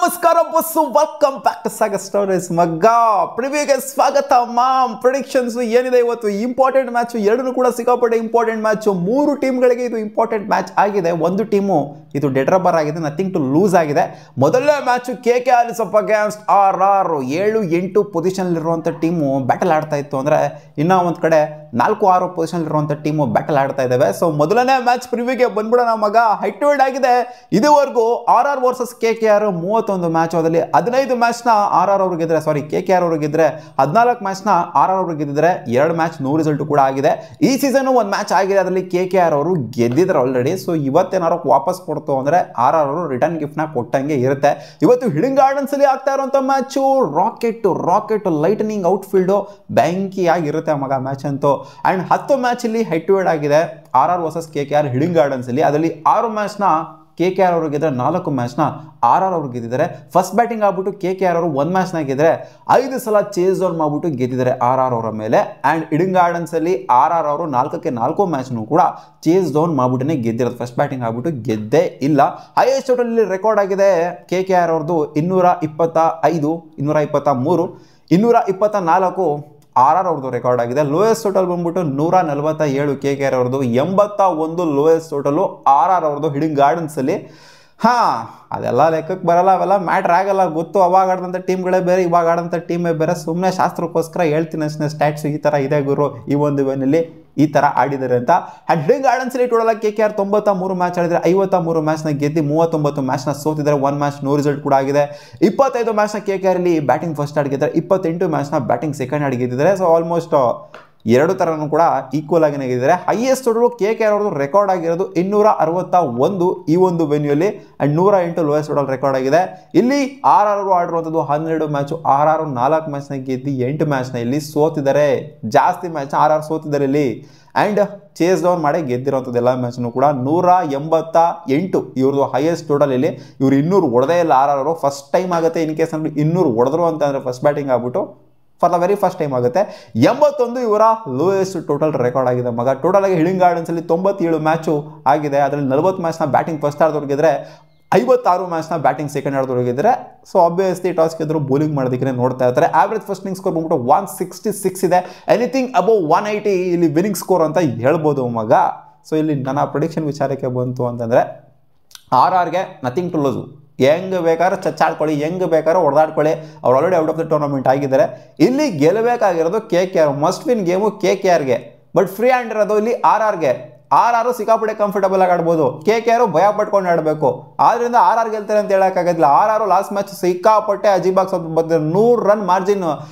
ನಮಸ್ಕಾರ ಬಸ್ಸು, welcome back to Sagar stories. ಮಗ್ಗ ಪ್ರಿವ್ಯೂಗೆ ಸ್ವಾಗತ. ಮಾಮ್ ಪ್ರಿಡಿಕ್ಷನ್ಸ್ ಏನಿದೆ ಇವತ್ತು ಇಂಪಾರ್ಟೆಂಟ್ ಮ್ಯಾಚ್, ಎರಡೂ ಕೂಡ ಸಿಕ್ಕಾಪಟ್ಟೆ ಇಂಪಾರ್ಟೆಂಟ್ ಮ್ಯಾಚ್. ಮೂರು ಟೀಮ್ಗಳಿಗೆ ಇದು ಇಂಪಾರ್ಟೆಂಟ್ ಮ್ಯಾಚ್ ಆಗಿದೆ. ಒಂದು ಟೀಮು ಇದು ಡೆಡ್ ರಬ್ಬರ್ ಆಗಿದೆ, ನಥಿಂಗ್ ಟು ಲೂಸ್ ಆಗಿದೆ. ಮೊದಲನೇ ಮ್ಯಾಚ್ KKR ಅಗೇನ್ಸ್ಟ್ RR. 7-8 ಪೊಸಿಷನ್ಲಿರುವಂಥ ಟೀಮು ಬ್ಯಾಟಲ್ ಆಡ್ತಾ ಇತ್ತು. ಅಂದರೆ ಇನ್ನೂ ಒಂದು ಕಡೆ 4-6 ಪೊಸಿಷನ್ಲಿರುವಂಥ ಟೀಮು ಬ್ಯಾಟಲ್ ಆಡ್ತಾ ಇದ್ದಾವೆ. ಸೊ ಮೊದಲನೇ ಮ್ಯಾಚ್ ಪ್ರಿವ್ಯೂಗೆ ಬಂದ್ಬಿಡೋಣ ಮಗ. ಹೆಡ್ ಟು ಹೆಡ್ ಆಗಿದೆ ಇದುವರೆಗೂ RR ವರ್ಸಸ್ KKR. 31 ಮ್ಯಾಚ್, ಅದರಲ್ಲಿ 15 ಮ್ಯಾಚ್ನ RR ಅವರು ಗೆದ್ರೆ, ಸಾರಿ KKR ಅವರು ಗೆದ್ರೆ, 14 ಮ್ಯಾಚ್ನ RR ಅವರು ಗೆದ್ದಿದ್ರೆ. 2 ಮ್ಯಾಚ್ ನೋ ರಿಸಲ್ಟ್ ಕೂಡ ಆಗಿದೆ. ಈ ಸೀಸನ್ ಒಂದು ಮ್ಯಾಚ್ ಆಗಿದೆ, ಅದರಲ್ಲಿ KKR ಅವರು ಗೆದ್ದಿದ್ರು ಆಲ್ರೆಡಿ. ಸೊ ಇವತ್ತೇನಾರು ವಾಪಸ್ ಕೊಡ್ತು ಅಂದರೆ RR ಅವರು ರಿಟರ್ನ್ ಗಿಫ್ಟ್ನ ಕೊಟ್ಟಂಗೆ ಇರುತ್ತೆ. ಇವತ್ತು ಹಿಡಿಂಗ್ ಗಾರ್ಡನ್ಸ್ ಅಲ್ಲಿ ಆಗ್ತಾ ಇರುವಂಥ ಮ್ಯಾಚು ರಾಕೆಟ್ ಲೈಟನಿಂಗ್ ಔಟ್ಫೀಲ್ಡು ಬೆಂಕಿ ಆಗಿರುತ್ತೆ ಮಗ ಮ್ಯಾಚ್ ಅಂತೂ. ಆ್ಯಂಡ್ 10 ಮ್ಯಾಚ್ ಇಲ್ಲಿ ಹೆಡ್ ಟು ಹೆಡ್ ಆಗಿದೆ RR ವರ್ಸಸ್ KKR ಹಿಡಿಂಗ್ ಗಾರ್ಡನ್ಸ್ ಅಲ್ಲಿ. ಅದರಲ್ಲಿ 6 ಮ್ಯಾಚ್ನ KKR ಅವರು ಗೆದ್ರೆ, 4 ಮ್ಯಾಚ್ನ RR ಅವರು ಗೆದ್ದಿದ್ದಾರೆ. ಫಸ್ಟ್ ಬ್ಯಾಟಿಂಗ್ ಆಗ್ಬಿಟ್ಟು KKR ಅವರು 1 ಮ್ಯಾಚ್ನ ಗೆದ್ರೆ, 5 ಸಲ ಚೇಸ್ ಡೌನ್ ಮಾಡ್ಬಿಟ್ಟು ಗೆದ್ದಿದ್ದಾರೆ RR ಅವರ ಮೇಲೆ. ಆ್ಯಂಡ್ ಹಿಡಿಂಗ್ ಗಾರ್ಡನ್ಸ್ ಅಲ್ಲಿ RR ಅವರು 4 ಮ್ಯಾಚ್ನು ಕೂಡ ಚೇಸ್ ಡೌನ್ ಮಾಡ್ಬಿಟ್ಟೇ ಗೆದ್ದಿರೋದು. ಫಸ್ಟ್ ಬ್ಯಾಟಿಂಗ್ ಆಗ್ಬಿಟ್ಟು ಗೆದ್ದೇ ಇಲ್ಲ. ಹೈಯೆಸ್ಟ್ ಟೋಟಲ್ ರೆಕಾರ್ಡ್ ಆಗಿದೆ KKR ಅವ್ರದ್ದು 225, 223, 224 RR ಅವ್ರದ್ದು ರೆಕಾರ್ಡ್ ಆಗಿದೆ. ಲೋಯೆಸ್ಟ್ ಟೋಟಲ್ ಬಂದ್ಬಿಟ್ಟು 147 KKR ಅವ್ರದ್ದು, 81 ಲೋಯೆಸ್ಟ್ ಟೋಟಲು RR ಅವ್ರದ್ದು ಹಿಡಿಂಗ್ ಗಾರ್ಡನ್ಸ್ ಅಲ್ಲಿ. ಅದೆಲ್ಲ ಲೆಕ್ಕಕ್ಕೆ ಬರಲ್ಲ, ಅವೆಲ್ಲ ಮ್ಯಾಟ್ರ್ ಆಗಲ್ಲ. ಗೊತ್ತು, ಅವಾಗ ಆಡಿದಂಥ ಟೀಮ್ಗಳೇ ಬೇರೆ, ಇವಾಗ ಆಡೋಂಥ ಟೀಮೇ ಬೇರೆ. ಸುಮ್ಮನೆ ಶಾಸ್ತ್ರಕ್ಕೋಸ್ಕರ ಹೇಳ್ತೀನಿ ಅಷ್ಟೇ. ಸ್ಟ್ಯಾಟ್ಸ್ ಈ ಥರ ಇದೆ ಗುರು, ಈ ಒಂದು ವೇನಲ್ಲಿ ಈ ಥರ ಆಡಿದ್ದಾರೆ ಅಂತ. ಆ್ಯಂಡ್ ಹಿಡಿಂಗ್ ಗಾರ್ಡನ್ಸ್ ಅಲ್ಲಿ ಟೋಟಲ್ KKR 93 ಮ್ಯಾಚ್ ಆಡಿದರೆ, 53 ಮ್ಯಾಚ್ನ ಗೆದ್ದು, 39 ಮ್ಯಾಚ್ನ ಸೋತಿದ್ದಾರೆ. 1 ಮ್ಯಾಚ್ ನೋ ರಿಸಲ್ಟ್ ಕೂಡ ಆಗಿದೆ. 25 ಮ್ಯಾಚ್ನ KKR ಅಲ್ಲಿ ಬ್ಯಾಟಿಂಗ್ ಫಸ್ಟ್ ಆಡ್ ಗೆದ್ದರೆ, 28 ಮ್ಯಾಚ್ನ ಬ್ಯಾಟಿಂಗ್ ಸೆಕೆಂಡ್ ಆಡ್ ಗೆದ್ದಿದ್ದಾರೆ. ಸೊ ಆಲ್ಮೋಸ್ಟ್ ಎರಡು ಥರನೂ ಕೂಡ ಈಕ್ವಲ್ ಆಗಿ ಗೆದ್ದಿದ್ದಾರೆ. ಹೈಯೆಸ್ಟ್ ಟೋಟಲ್ KKR ಅವ್ರದ್ದು ರೆಕಾರ್ಡ್ ಆಗಿರೋದು 261 ಈ ಒಂದು ವೆನ್ಯೂಲಿ. ಆ್ಯಂಡ್ 108 ಲೋಯೆಸ್ಟ್ ಟೋಟಲ್ ರೆಕಾರ್ಡ್ ಆಗಿದೆ. ಇಲ್ಲಿ RR ಅವರು ಆಡಿರುವಂಥದ್ದು 12 ಮ್ಯಾಚು. RR 4 ಮ್ಯಾಚ್ನ ಗೆದ್ದು, 8 ಮ್ಯಾಚ್ನ ಇಲ್ಲಿ ಸೋತಿದ್ದಾರೆ. ಜಾಸ್ತಿ ಮ್ಯಾಚ್ RR ಸೋತಿದ್ದಾರೆ ಇಲ್ಲಿ. ಆ್ಯಂಡ್ ಚೇಸ್ ಡೌನ್ ಮಾಡಿ ಗೆದ್ದಿರೋಂಥದ್ದು ಎಲ್ಲ ಮ್ಯಾಚ್ನು ಕೂಡ. 188 ಇವ್ರದ್ದು ಹೈಯೆಸ್ಟ್ ಟೋಟಲ್ ಇಲ್ಲಿ. ಇವ್ರು 200 ಹೊಡೆದೇ ಇಲ್ಲ RR ಅವರು. ಫಸ್ಟ್ ಟೈಮ್ ಆಗುತ್ತೆ ಇನ್ ಕೇಸ್ ಅಂದ್ರೆ 200 ಹೊಡೆದ್ರು ಅಂತಂದರೆ ಫಸ್ಟ್ ಬ್ಯಾಟಿಂಗ್ ಆಗ್ಬಿಟ್ಟು for the very first time ಆಗುತ್ತೆ. 81 ಇವರ ಲೋಯೆಸ್ಟ್ ಟೋಟಲ್ ರೆಕಾರ್ಡ್ ಆಗಿದೆ ಮಗ. ಟೋಟಲ್ ಆಗಿ ಹಿಡಿಂಗ್ ಗಾರ್ಡನ್ಸ್ ಅಲ್ಲಿ 97 ಮ್ಯಾಚು ಆಗಿದೆ. ಅದರಲ್ಲಿ 40 ಮ್ಯಾಚ್ನ ಬ್ಯಾಟಿಂಗ್ ಫಸ್ಟ್ ಆಡಿದವ್ರು ಗೆದ್ರೆ, 56 ಮ್ಯಾಚ್ನ ಬ್ಯಾಟಿಂಗ್ ಸೆಕೆಂಡ್ ಆಡಿದವ್ರು ಗೆದ್ರೆ. ಸೊ ಆಬ್ವಿಯಸ್ಲಿ ಟಾಸ್ ಗೆದ್ರು ಬೌಲಿಂಗ್ ಮಾಡೋದಕ್ಕೆ ನೋಡ್ತಾ ಇರ್ತಾರೆ. ಆವ್ರೇಜ್ ಫಸ್ಟ್ ಇನ್ನಿಂಗ್ ಸ್ಕೋರ್ ಬಂದ್ಬಿಟ್ಟು 166 ಇದೆ. ಎನಿಥಿಂಗ್ ಅಬೌವ್ 180 ಇಲ್ಲಿ ವಿನಿಂಗ್ ಸ್ಕೋರ್ ಅಂತ ಹೇಳ್ಬೋದು ಮಗ. ಸೊ ಇಲ್ಲಿ ನನ್ನ ಪ್ರಿಡಿಕ್ಷನ್ ವಿಚಾರಕ್ಕೆ ಬಂತು ಅಂತಂದರೆ RRಗೆ ನಥಿಂಗ್ ಟು ಲೂಸ್. ಹೆಂಗೆ ಬೇಕಾದ್ರೆ ಚಚ್ಚಾಡ್ಕೊಳ್ಳಿ, ಹೆಂಗೆ ಬೇಕಾದ್ರೆ ಹೊಡೆದಾಡ್ಕೊಳ್ಳಿ. ಅವ್ರು already out of the tournament ಆಗಿದ್ದಾರೆ. ಇಲ್ಲಿ ಗೆಲ್ಲಬೇಕಾಗಿರೋದು KKR, ಮಸ್ಟ್ ವಿನ್ ಗೇಮು KKRಗೆ. ಬಟ್ ಫ್ರೀ ಹ್ಯಾಂಡ್ ಇರೋದು ಇಲ್ಲಿ RRಗೆ. RR ಸಿಕ್ಕಾಪಟ್ಟೆ ಕಂಫರ್ಟಬಲ್ ಆಗಿ ಆಡ್ಬೋದು, KKR ಭಯ ಪಟ್ಕೊಂಡು ಆಡಬೇಕು. ಆದ್ರಿಂದ RR ಗೆಲ್ತಾರೆ ಅಂತ ಹೇಳೋಕ್ಕಾಗೋದಿಲ್ಲ. RR ಲಾಸ್ಟ್ ಮ್ಯಾಚ್ ಸಿಕ್ಕಾಪಟ್ಟೆ ಅಜೀಬಾಗಿ ಸ್ವಲ್ಪ ಬಂದಿದ್ದಾರೆ. 100 ರನ್ ಮಾರ್ಜಿನ್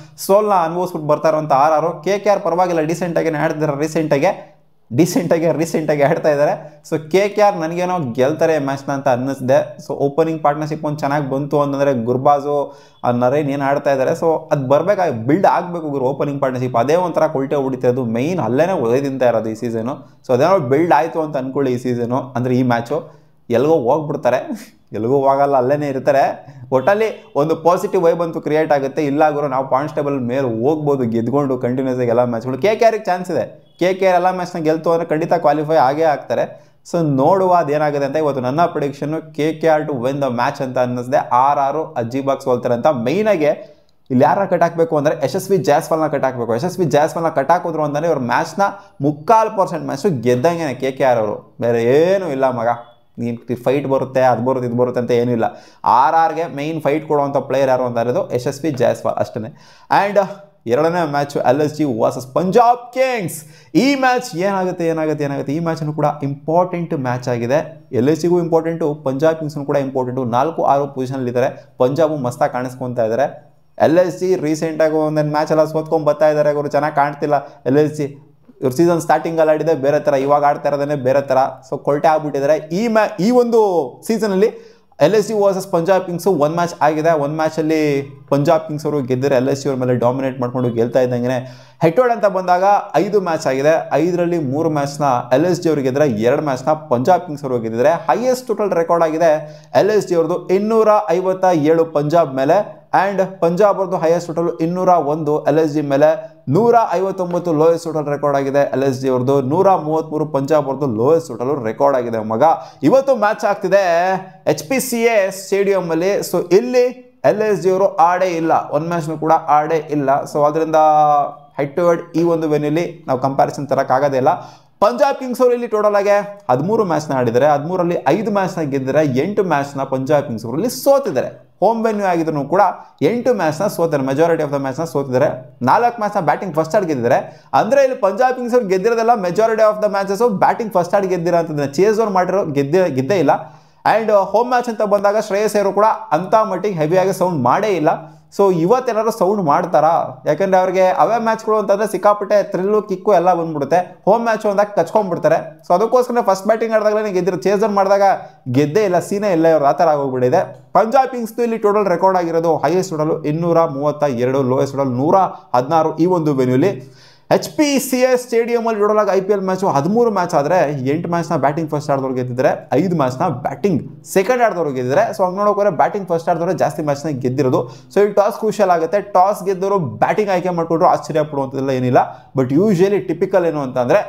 ಸೋಲ್ನ ಅನುಭವಿಸ್ಬಿಟ್ಟು ಬರ್ತಾರಂತ RR. KKR ಪರವಾಗಿಲ್ಲ, ಡಿಸೆಂಟಾಗಿ ಆಡ್ತಿದ್ದಾರೆ, ರೀಸೆಂಟಾಗಿ ಆಡ್ತಾ ಇದ್ದಾರೆ. ಸೊ KKR ನನಗೇನೋ ಗೆಲ್ತಾರೆ ಮ್ಯಾಚ್ನ ಅಂತ ಅನ್ನಿಸಿದೆ. ಸೊ ಓಪನಿಂಗ್ ಪಾರ್ಟ್ನರ್ಶಿಪ್ ಒಂದು ಚೆನ್ನಾಗಿ ಬಂತು ಅಂತಂದರೆ, ಗುರ್ಬಾಜು ನರೇನ್ ಏನು ಆಡ್ತಾ ಇದ್ದಾರೆ. ಸೊ ಅದು ಬರಬೇಕಾಗಿ ಬಿಲ್ಡ್ ಆಗಬೇಕು ಗುರು ಓಪನಿಂಗ್ ಪಾರ್ಟ್ನರ್ಶಿಪ್. ಅದೇ ಒಂಥರ ಕೊಲ್ಟೆ ಹೊಡಿತಿರೋದು, ಮೈನ್ ಅಲ್ಲೇ ಒದೇ ತಿಂತಾ ಇರೋದು ಈ ಸೀಸನು. ಸೊ ಅದೇನೋ ಬಿಲ್ಡ್ ಆಯಿತು ಅಂತ ಅಂದ್ಕೊಳ್ಳಿ ಈ ಸೀಸನು. ಅಂದರೆ ಈ ಮ್ಯಾಚು ಎಲ್ಗೋ ಹೋಗ್ಬಿಡ್ತಾರೆ, ಎಲ್ಗೂ ಹೋಗಲ್ಲ, ಅಲ್ಲೇ ಇರ್ತಾರೆ. ಒಟ್ಟಲ್ಲಿ ಒಂದು ಪಾಸಿಟಿವ್ ವೈಬ್ ಅಂತೂ ಕ್ರಿಯೇಟ್ ಆಗುತ್ತೆ. ಇಲ್ಲ ಗುರು ನಾವು ಪಾಯಿಂಟ್ಸ್ ಟೇಬಲ್ ಮೇಲೆ ಹೋಗ್ಬೋದು ಗೆದ್ಕೊಂಡು ಕಂಟಿನ್ಯೂಸ್ ಆಗಿ ಎಲ್ಲ ಮ್ಯಾಚ್ಗಳು. KKRಗೆ ಚಾನ್ಸ್ ಇದೆ. KKR ಎಲ್ಲ ಮ್ಯಾಚ್ನ ಗೆಲ್ತು ಅಂದರೆ ಖಂಡಿತ ಕ್ವಾಲಿಫೈ ಆಗೇ ಆಗ್ತಾರೆ. ಸೊ ನೋಡುವ ಅದೇನಾಗಿದೆ ಅಂತ. ಇವತ್ತು ನನ್ನ prediction KKR to win the match ಅಂತ ಅನ್ನಿಸಿದೆ. RR ಅಜೀಬಾಗಿ ಸೋಲ್ತಾರೆ ಅಂತ. ಮೈನಾಗೆ ಇಲ್ಲಿ ಯಾರ ಕಟ್ ಹಾಕಬೇಕು ಅಂದರೆ ಯಶಸ್ವಿ ಜಾಯ್ಸ್ವಾಲ್ನ ಕಟ್ ಹಾಕಬೇಕು. ಯಶಸ್ವಿ ಜಾಯ್ಸ್ವಾಲ್ನ ಕಟ್ ಹಾಕಿದ್ರು ಅಂತಂದರೆ ಇವ್ರ ಮ್ಯಾಚ್ನ 3/4% ಮ್ಯಾಚು ಗೆದ್ದಂಗೆ KKR ಅವರು. ಬೇರೆ ಏನೂ ಇಲ್ಲ ಮಗ. ನೀನು ಫೈಟ್ ಬರುತ್ತೆ, ಅದು ಬರುತ್ತೆ, ಇದು ಬರುತ್ತೆ ಅಂತ ಏನೂ ಇಲ್ಲ. RRಗೆ ಮೈನ್ ಫೈಟ್ ಕೊಡುವಂಥ ಪ್ಲೇಯರ್ ಯಾರು ಅಂತ ಇರೋದು ಯಶಸ್ವಿ ಜಾಯ್ಸ್ವಾಲ್ ಅಷ್ಟೇ. ಆ್ಯಂಡ್ ಎರಡನೇ match LSG versus Punjab Kings. ಈ ಮ್ಯಾಚ್ ಏನಾಗುತ್ತೆ. ಈ ಮ್ಯಾಚನ್ನು ಕೂಡ ಇಂಪಾರ್ಟೆಂಟ್ ಮ್ಯಾಚ್ ಆಗಿದೆ. LSGಗೂ ಇಂಪಾರ್ಟೆಂಟು, ಪಂಜಾಬ್ ಕಿಂಗ್ಸ್ನು ಕೂಡ ಇಂಪಾರ್ಟೆಂಟು. 4-6 ಪೊಸಿಷನಲ್ಲಿದ್ದಾರೆ. ಪಂಜಾಬು ಮಸ್ತಾಗಿ ಕಾಣಿಸ್ಕೊತಾ ಇದ್ದಾರೆ. LSG ರೀಸೆಂಟಾಗಿ ಒಂದೊಂದು ಮ್ಯಾಚ್ ಎಲ್ಲ ಸೋತ್ಕೊಂಡು ಬರ್ತಾ ಇದ್ದಾರೆ. ಅವರು ಚೆನ್ನಾಗಿ ಕಾಣ್ತಿಲ್ಲ LSG. ಇವ್ರು ಸೀಸನ್ ಸ್ಟಾರ್ಟಿಂಗಲ್ಲಿ ಆಡಿದೆ ಬೇರೆ ಥರ, ಇವಾಗ ಆಡ್ತಾ ಇರೋದೇ ಬೇರೆ ಥರ. ಸೊ ಕೊಲ್ಟೆ ಆಗ್ಬಿಟ್ಟಿದ್ದಾರೆ. ಈ ಒಂದು ಸೀಸನಲ್ಲಿ LSG versus Punjab Kings 1 match ಆಗಿದೆ. 1 ಮ್ಯಾಚಲ್ಲಿ ಪಂಜಾಬ್ ಕಿಂಗ್ಸ್ ಅವರು ಗೆದ್ದರೆ LSG ಅವ್ರ ಮೇಲೆ ಡಾಮಿನೇಟ್ ಮಾಡ್ಕೊಂಡು ಗೆಲ್ತಾ ಇದ್ದಂಗೆ. ಹೆಡ್ ಅಂತ ಬಂದಾಗ 5 ಮ್ಯಾಚ್ ಆಗಿದೆ. 5ರಲ್ಲಿ 3 ಮ್ಯಾಚ್ನ LSG ಅವ್ರಿಗೆ ಗೆದ್ದರೆ, 2 ಮ್ಯಾಚ್ನ ಪಂಜಾಬ್ ಕಿಂಗ್ಸ್ ಅವರು ಗೆದ್ದಿದ್ದಾರೆ. ಹೈಯೆಸ್ಟ್ ಟೋಟಲ್ ರೆಕಾರ್ಡ್ ಆಗಿದೆ LSG ಅವ್ರದ್ದು 257 ಪಂಜಾಬ್ ಮೇಲೆ. ಆ್ಯಂಡ್ ಪಂಜಾಬ್ ಅವ್ರದ್ದು ಹೈಯೆಸ್ಟ್ ಟೋಟಲ್ 201 LSG ಮೇಲೆ 159 ಲೋಯೆಸ್ಟ್ ಟೋಟಲ್ ರೆಕಾರ್ಡ್ ಆಗಿದೆ. LSG ಅವ್ರದ್ದು 133 ಪಂಜಾಬ್ ಅವ್ರದ್ದು ಲೋಯೆಸ್ಟ್ ಟೋಟಲ್ ರೆಕಾರ್ಡ್ ಆಗಿದೆ ಮಗ. ಇವತ್ತು ಮ್ಯಾಚ್ ಆಗ್ತಿದೆ HPCA ಸ್ಟೇಡಿಯಂ ಅಲ್ಲಿ. ಸೊ ಇಲ್ಲಿ LSG ಅವರು ಆಡೇ ಇಲ್ಲ, ಒಂದು ಮ್ಯಾಚ್ನು ಕೂಡ ಆಡೇ ಇಲ್ಲ. ಸೊ ಅದರಿಂದ ಹೆಡ್ ಟು ಹೆಡ್ ಈ ಒಂದು ವೆನ್ಯೂಲಿ ನಾವು ಕಂಪ್ಯಾರಿಸನ್ ತರೋಕ್ಕಾಗೋದೇ ಇಲ್ಲ. ಪಂಜಾಬ್ ಕಿಂಗ್ಸ್ ಅವರು ಇಲ್ಲಿ ಟೋಟಲ್ ಆಗಿ 13 ಮ್ಯಾಚ್ನ ಆಡಿದ್ದಾರೆ. 13ರಲ್ಲಿ 5 ಮ್ಯಾಚ್ನ ಗೆದ್ದಿದ್ದಾರೆ, 8 ಮ್ಯಾಚ್ನ ಪಂಜಾಬ್ ಕಿಂಗ್ಸ್ ಅವರು ಇಲ್ಲಿ ಸೋತಿದ್ದಾರೆ. ಹೋಮ್ ವೆನ್ಯೂ ಆಗಿದ್ರು ಕೂಡ 8 ಮ್ಯಾಚ್ನ ಸೋತಿದ್ದಾರೆ, ಮೆಜಾರಿಟಿ ಆಫ್ ದ ಮ್ಯಾಚ್ನ ಸೋತಿದ್ದಾರೆ. 4 ಮ್ಯಾಚ್ನ ಬ್ಯಾಟಿಂಗ್ ಫಸ್ಟ್ ಆಡ್ ಗೆದ್ದಿದ್ದಾರೆ. ಅಂದರೆ ಇಲ್ಲಿ ಪಂಜಾಬ್ ಕಿಂಗ್ಸ್ ಅವರು ಗೆದ್ದಿರೋದೆಲ್ಲ majority of the matches batting first ಆಡ್ ಗೆದ್ದಿರೋ ಅಂತಂದ್ರೆ ಚೇಸ್ ಅವ್ರು ಮಾಡಿರೋ ಗೆದ್ದೇ ಇಲ್ಲ. ಆ್ಯಂಡ್ ಹೋಮ್ ಮ್ಯಾಚ್ ಅಂತ ಬಂದಾಗ ಶ್ರೇಯಸ್ ಅವರು ಕೂಡ ಅಂಥ ಮಟ್ಟಿಗೆ ಹೆವಿಯಾಗಿ ಸೌಂಡ್ ಮಾಡೇ ಇಲ್ಲ. ಸೊ ಇವತ್ತೆಲ್ಲರೂ ಸೌಂಡ್ ಮಾಡ್ತಾರಾ? ಯಾಕಂದರೆ ಅವ್ರಿಗೆ ಅವೇ ಮ್ಯಾಚ್ಗಳು ಅಂತಂದರೆ ಸಿಕ್ಕಾಪಟ್ಟೆ ಥ್ರಿಲ್ಲು ಕಿಕ್ಕು ಎಲ್ಲ ಬಂದ್ಬಿಡುತ್ತೆ. ಹೋಮ್ ಮ್ಯಾಚು ಅಂದಾಗ ಕಚ್ಕೊಂಡ್ಬಿಡ್ತಾರೆ. ಸೊ ಅದಕ್ಕೋಸ್ಕರ ಫಸ್ಟ್ ಬ್ಯಾಟಿಂಗ್ ಆಡಿದಾಗಲೇ ಗೆದ್ದಿರೋ, ಚೇಸರ್ ಮಾಡಿದಾಗ ಗೆದ್ದೇ ಇಲ್ಲ, ಸೀನೇ ಇಲ್ಲ, ಇವ್ರು ಆ ಥರ ಆಗೋಗ್ಬಿಟ್ಟಿದೆ. ಪಂಜಾಬ್ ಕಿಂಗ್ಸ್ದು ಇಲ್ಲಿ ಟೋಟಲ್ ರೆಕಾರ್ಡ್ ಆಗಿರೋದು ಹೈಯೆಸ್ಟ್ ಟೋಟಲ್ 232, ಲೋಯೆಸ್ಟ್ ಟೋಟಲ್ 116 ಈ ಒಂದು ವೆನ್ಯೂಲಿ. HPCA ಸ್ಟೇಡಿಯಮಲ್ಲಿ ಟೋಟಲ್ ಆಗಿ IPL ಮ್ಯಾಚು 13 ಮ್ಯಾಚ್ ಆದರೆ 8 ಮ್ಯಾಚ್ನ ಬ್ಯಾಟಿಂಗ್ ಫಸ್ಟ್ ಆಡಿದವ್ರು ಗೆದ್ದಿದ್ದಾರೆ, 5 ಮ್ಯಾಚ್ನ ಬ್ಯಾಟಿಂಗ್ ಸೆಕೆಂಡ್ ಆಡಿದವ್ರು ಗೆದ್ದಿದ್ದಾರೆ. ಸೊ ಹಂಗೆ ನೋಡೋಕೆ ಬ್ಯಾಟಿಂಗ್ ಫಸ್ಟ್ ಆಡಿದವರು ಜಾಸ್ತಿ ಮ್ಯಾಚ್ನ ಗೆದ್ದಿರೋದು. ಸೊ ಇಲ್ಲಿ ಟಾಸ್ ಕ್ರೂಷಿಯಲ್ ಆಗುತ್ತೆ. ಟಾಸ್ ಗೆದ್ದವರು ಬ್ಯಾಟಿಂಗ್ ಆಯ್ಕೆ ಮಾಡಿಕೊಂಡ್ರು ಆಶ್ಚರ್ಯ ಪಡುವಂಥದ್ದೆಲ್ಲ ಏನಿಲ್ಲ. ಬಟ್ ಯೂಶಲಿ ಟಿಪಿಕಲ್ ಏನು ಅಂತಂದರೆ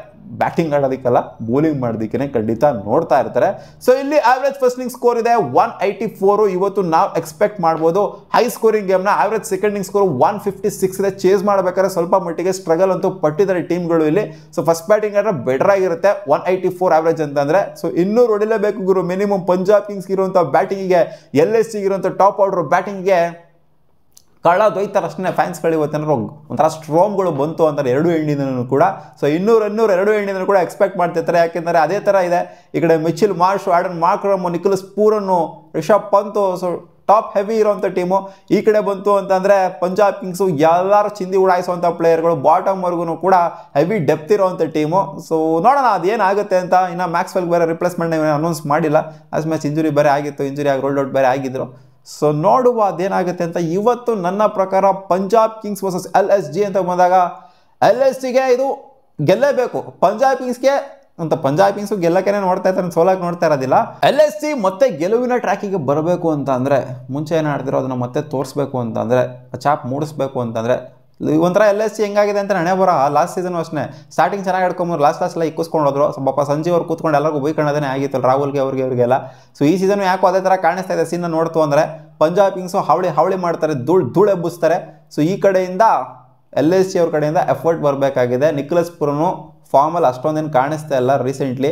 ಬ್ಯಾಟಿಂಗ್ ಆಡೋದಕ್ಕೆಲ್ಲ ಬೌಲಿಂಗ್ ಮಾಡೋದಕ್ಕೆ ಖಂಡಿತ ನೋಡ್ತಾ ಇರ್ತಾರೆ. ಸೊ ಇಲ್ಲಿ ಆವ್ರೇಜ್ ಫಸ್ಟಿಂಗ್ ಸ್ಕೋರ್ ಇದೆ 184. ಇವತ್ತು ನಾವು ಎಕ್ಸ್ಪೆಕ್ಟ್ ಮಾಡ್ಬೋದು ಹೈ ಸ್ಕೋರಿಂಗ್ ಗೇಮ್ನ. ಆವ್ರೇಜ್ ಸೆಕೆಂಡಿಂಗ್ ಸ್ಕೋರ್ 156 ಇದೆ. ಚೇಸ್ ಮಾಡಬೇಕಾದ್ರೆ ಸ್ವಲ್ಪ ಮಟ್ಟಿಗೆ ಸ್ಟ್ರಗಲ್ ಅಂತೂ ಪಟ್ಟಿದ್ದಾರೆ ಟೀಮ್ಗಳು ಇಲ್ಲಿ. ಸೊ ಫಸ್ಟ್ ಬ್ಯಾಟಿಂಗ್ ಆದ್ರೆ ಬೆಟರ್ ಆಗಿರುತ್ತೆ 184 ಆವ್ರೇಜ್ ಅಂತಂದ್ರೆ. ಸೊ 200 ಹೊಡಿಲೇಬೇಕು ಗುರು ಮಿನಿಮಮ್. ಪಂಜಾಬ್ ಕಿಂಗ್ಸ್ಗೆ ಇರುವಂಥ ಬ್ಯಾಟಿಂಗಿಗೆ, LSG ಇರುವಂಥ ಟಾಪ್ ಆರ್ಡರ್ ಬ್ಯಾಟಿಂಗ್ಗೆ ಕಳ್ಳದೊಯ್ತಾರೆ ಅಷ್ಟೇ ಫ್ಯಾನ್ಸ್ಗಳು. ಇವತ್ತೇನಾದ್ರು ಒಂಥರ ಸ್ಟ್ರೋಮ್ಗಳು ಬಂತು ಅಂತಾರೆ 2 ಎಂಡಿಂದನೂ ಕೂಡ. ಸೊ 200 2 ಎಂಡಿಂದನೂ ಕೂಡ ಎಕ್ಸ್ಪೆಕ್ಟ್ ಮಾಡ್ತಿರ್ತಾರೆ. ಯಾಕೆಂದರೆ ಅದೇ ಥರ ಇದೆ. ಈ ಕಡೆ Mitchell Marsh, Aiden Markram, Nicholas ಪೂರನ್ನು, Rishabh Pant, so top heavy ಇರೋವಂಥ ಟೀಮು. ಈ ಕಡೆ ಬಂತು ಅಂತಂದರೆ ಪಂಜಾಬ್ ಕಿಂಗ್ಸು ಎಲ್ಲರೂ ಚಿಂದಿ ಉಡಾಯಿಸುವಂಥ ಪ್ಲೇಯರ್ಗಳು, ಬಾಟಮ್ವರೆಗೂ ಕೂಡ ಹೆವಿ ಡೆಪ್ತ್ ಇರೋವಂಥ ಟೀಮು. ಸೊ ನೋಡೋಣ ಅದೇನಾಗುತ್ತೆ ಅಂತ. ಇನ್ನು ಮ್ಯಾಕ್ಸ್ವೆಲ್ಗೆ ಬೇರೆ ರಿಪ್ಲೇಸ್ಮೆಂಟ್ ಅನೌನ್ಸ್ ಮಾಡಿಲ್ಲ. ಲಾಸ್ಟ್ ಮ್ಯಾಚ್ ಇಂಜುರಿ ಬೇರೆ ಆಗಿತ್ತು, ಇಂಜುರಿ ಆಗಿ ರೋಲ್ಡ್ ಔಟ್ ಬೇರೆ ಆಗಿದ್ರು. ಸೊ ನೋಡುವ ಅದೇನಾಗುತ್ತೆ ಅಂತ. ಇವತ್ತು ನನ್ನ ಪ್ರಕಾರ ಪಂಜಾಬ್ ಕಿಂಗ್ಸ್ ವರ್ಸಸ್ LSG ಅಂತ ಬಂದಾಗ LSGಗೆ ಇದು ಗೆಲ್ಲೇಬೇಕು. ಪಂಜಾಬ್ ಕಿಂಗ್ಸ್ಗೆ ಅಂತ ಪಂಜಾಬ್ ಕಿಂಗ್ಸು ಗೆಲ್ಲಕ್ಕೆ ನೋಡ್ತಾ ಇರ್ತಾರೆ, ಸೋಲಕ್ಕೆ ನೋಡ್ತಾ ಇರೋದಿಲ್ಲ. LSG ಮತ್ತೆ ಗೆಲುವಿನ ಟ್ರ್ಯಾಕಿಗೆ ಬರಬೇಕು ಅಂತ ಅಂದರೆ, ಮುಂಚೆ ಏನು ಆಡ್ತಿರೋ ಅದನ್ನು ಮತ್ತೆ ತೋರಿಸ್ಬೇಕು ಅಂತಂದರೆ, ಚಾಪ್ ಮೂಡಿಸ್ಬೇಕು ಅಂತಂದರೆ ಒಂಥರ LSG ಹೆಂಗಾಗಿದೆ ಅಂತ ಹಣೆ ಬರ. ಲಾಸ್ಟ್ ಸೀಸನ್ ಅಷ್ಟೇ ಸ್ಟಾರ್ಟಿಂಗ್ ಚೆನ್ನಾಗಿ ಆಡ್ಕೊಂಬರು, ಲಾಸ್ಟ್ ಎಲ್ಲ ಇಕ್ಕಿಸ್ಕೊಂಡು ಹೋದ್ರು. ಪಾಪ ಸಂಜೀವ್ ಅವ್ರು ಕೂತ್ಕೊಂಡು ಎಲ್ಲರಿಗೂ ಬೈಕೊಳ್ಳೋದೇ ಆಗಿತ್ತು, ರಾಹುಲ್ಗೆ ಅವ್ರಿಗೆಲ್ಲ. ಸೊ ಈ ಸೀಸನ್ ಯಾಕೋ ಅದೇ ಥರ ಕಾಣಿಸ್ತಾ ಇದೆ ಸೀನ್ ನೋಡ್ತು ಅಂದರೆ. ಪಂಜಾಬ್ ಕಿಂಗ್ಸು ಹಾವಳಿ ಮಾಡ್ತಾರೆ, ಧೂಳು ಎಬ್ಬಿಸ್ತಾರೆ. ಸೊ ಈ ಕಡೆಯಿಂದ LSG ಅವ್ರ ಕಡೆಯಿಂದ ಎಫರ್ಟ್ ಬರಬೇಕಾಗಿದೆ. ನಿಕೋಲಸ್ ಪೂರನು ಫಾರ್ಮಲ್ಲಿ ಅಷ್ಟೊಂದೇನು ಕಾಣಿಸ್ತಾ ಇಲ್ಲ ರೀಸೆಂಟ್ಲಿ.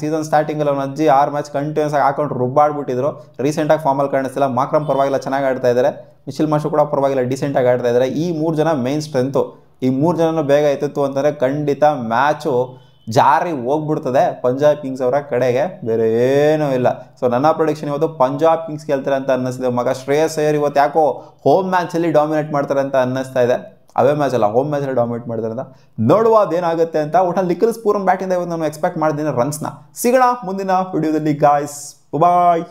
ಸೀಸನ್ ಸ್ಟಾರ್ಟಿಂಗಲ್ಲಿ ಅವ್ನ ಅಜ್ಜಿ 6 ಮ್ಯಾಚ್ ಕಂಟಿನ್ಯೂಸ್ ಆಗಿ ಹಾಕೊಂಡು ರುಬ್ಬಾಡ್ಬಿಟ್ಟಿದ್ರು. ರೀಸೆಂಟಾಗಿ ಫಾರ್ಮಲ್ಲಿ ಕಾಣಿಸ್ತಿಲ್ಲ. ಮಾಕ್ರಮ್ ಪರವಾಗಿಲ್ಲ ಚೆನ್ನಾಗಿ ಆಡ್ತಾ ಇದ್ದಾರೆ, ಮಿಚಿಲ್ ಮಾರ್ಷ್ ಕೂಡ ಪರವಾಗಿಲ್ಲ ಡಿಸೆಂಟಾಗಿ ಆಡ್ತಾ ಇದ್ದಾರೆ. ಈ 3 ಜನ ಮೇನ್ ಸ್ಟ್ರೆಂತು. ಈ 3 ಜನನೂ ಬೇಗ ಎತ್ತಿತ್ತು ಅಂತಂದರೆ ಖಂಡಿತ ಮ್ಯಾಚು ಜಾರಿ ಹೋಗ್ಬಿಡ್ತದೆ ಪಂಜಾಬ್ ಕಿಂಗ್ಸ್ ಅವರ ಕಡೆಗೆ, ಬೇರೆ ಏನೂ ಇಲ್ಲ. ಸೊ ನನ್ನ ಪ್ರೊಡಿಕ್ಷನ್ ಇವತ್ತು ಪಂಜಾಬ್ ಕಿಂಗ್ಸ್ ಗೆಲ್ತಾರೆ ಅಂತ ಅನ್ನಿಸ್ತಿದೆ ಮಗ. ಶ್ರೇಯಸ್ ಅಯ್ಯರ್ ಇವತ್ತು ಯಾಕೋ ಹೋಮ್ ಮ್ಯಾಚಲ್ಲಿ ಡಾಮಿನೇಟ್ ಮಾಡ್ತಾರೆ ಅಂತ ಅನ್ನಿಸ್ತಾ ಇದೆ. ಅವೇ ಮ್ಯಾಚ್ ಅಲ್ಲ, ಹೋಮ್ ಮ್ಯಾಚಲ್ಲಿ ಡಾಮಿನೇಟ್ ಮಾಡಿದ್ರೆ ಅಂತ. ನೋಡುವ ಅದೇನಾಗುತ್ತೆ ಅಂತ. ಒಟ್ಟಲ್ಲಿ ನಿಕೋಲಸ್ ಪೂರನ್ ಬ್ಯಾಟಿಂದ ಇವತ್ತು ನಾನು ಎಕ್ಸ್ಪೆಕ್ಟ್ ಮಾಡಿದ್ದೀನಿ ರನ್ಸ್ನ. ಸಿಗೋಣ ಮುಂದಿನ ವಿಡಿಯೋದಲ್ಲಿ ಗಾಯ್ಸ್, ಬಾಯ್.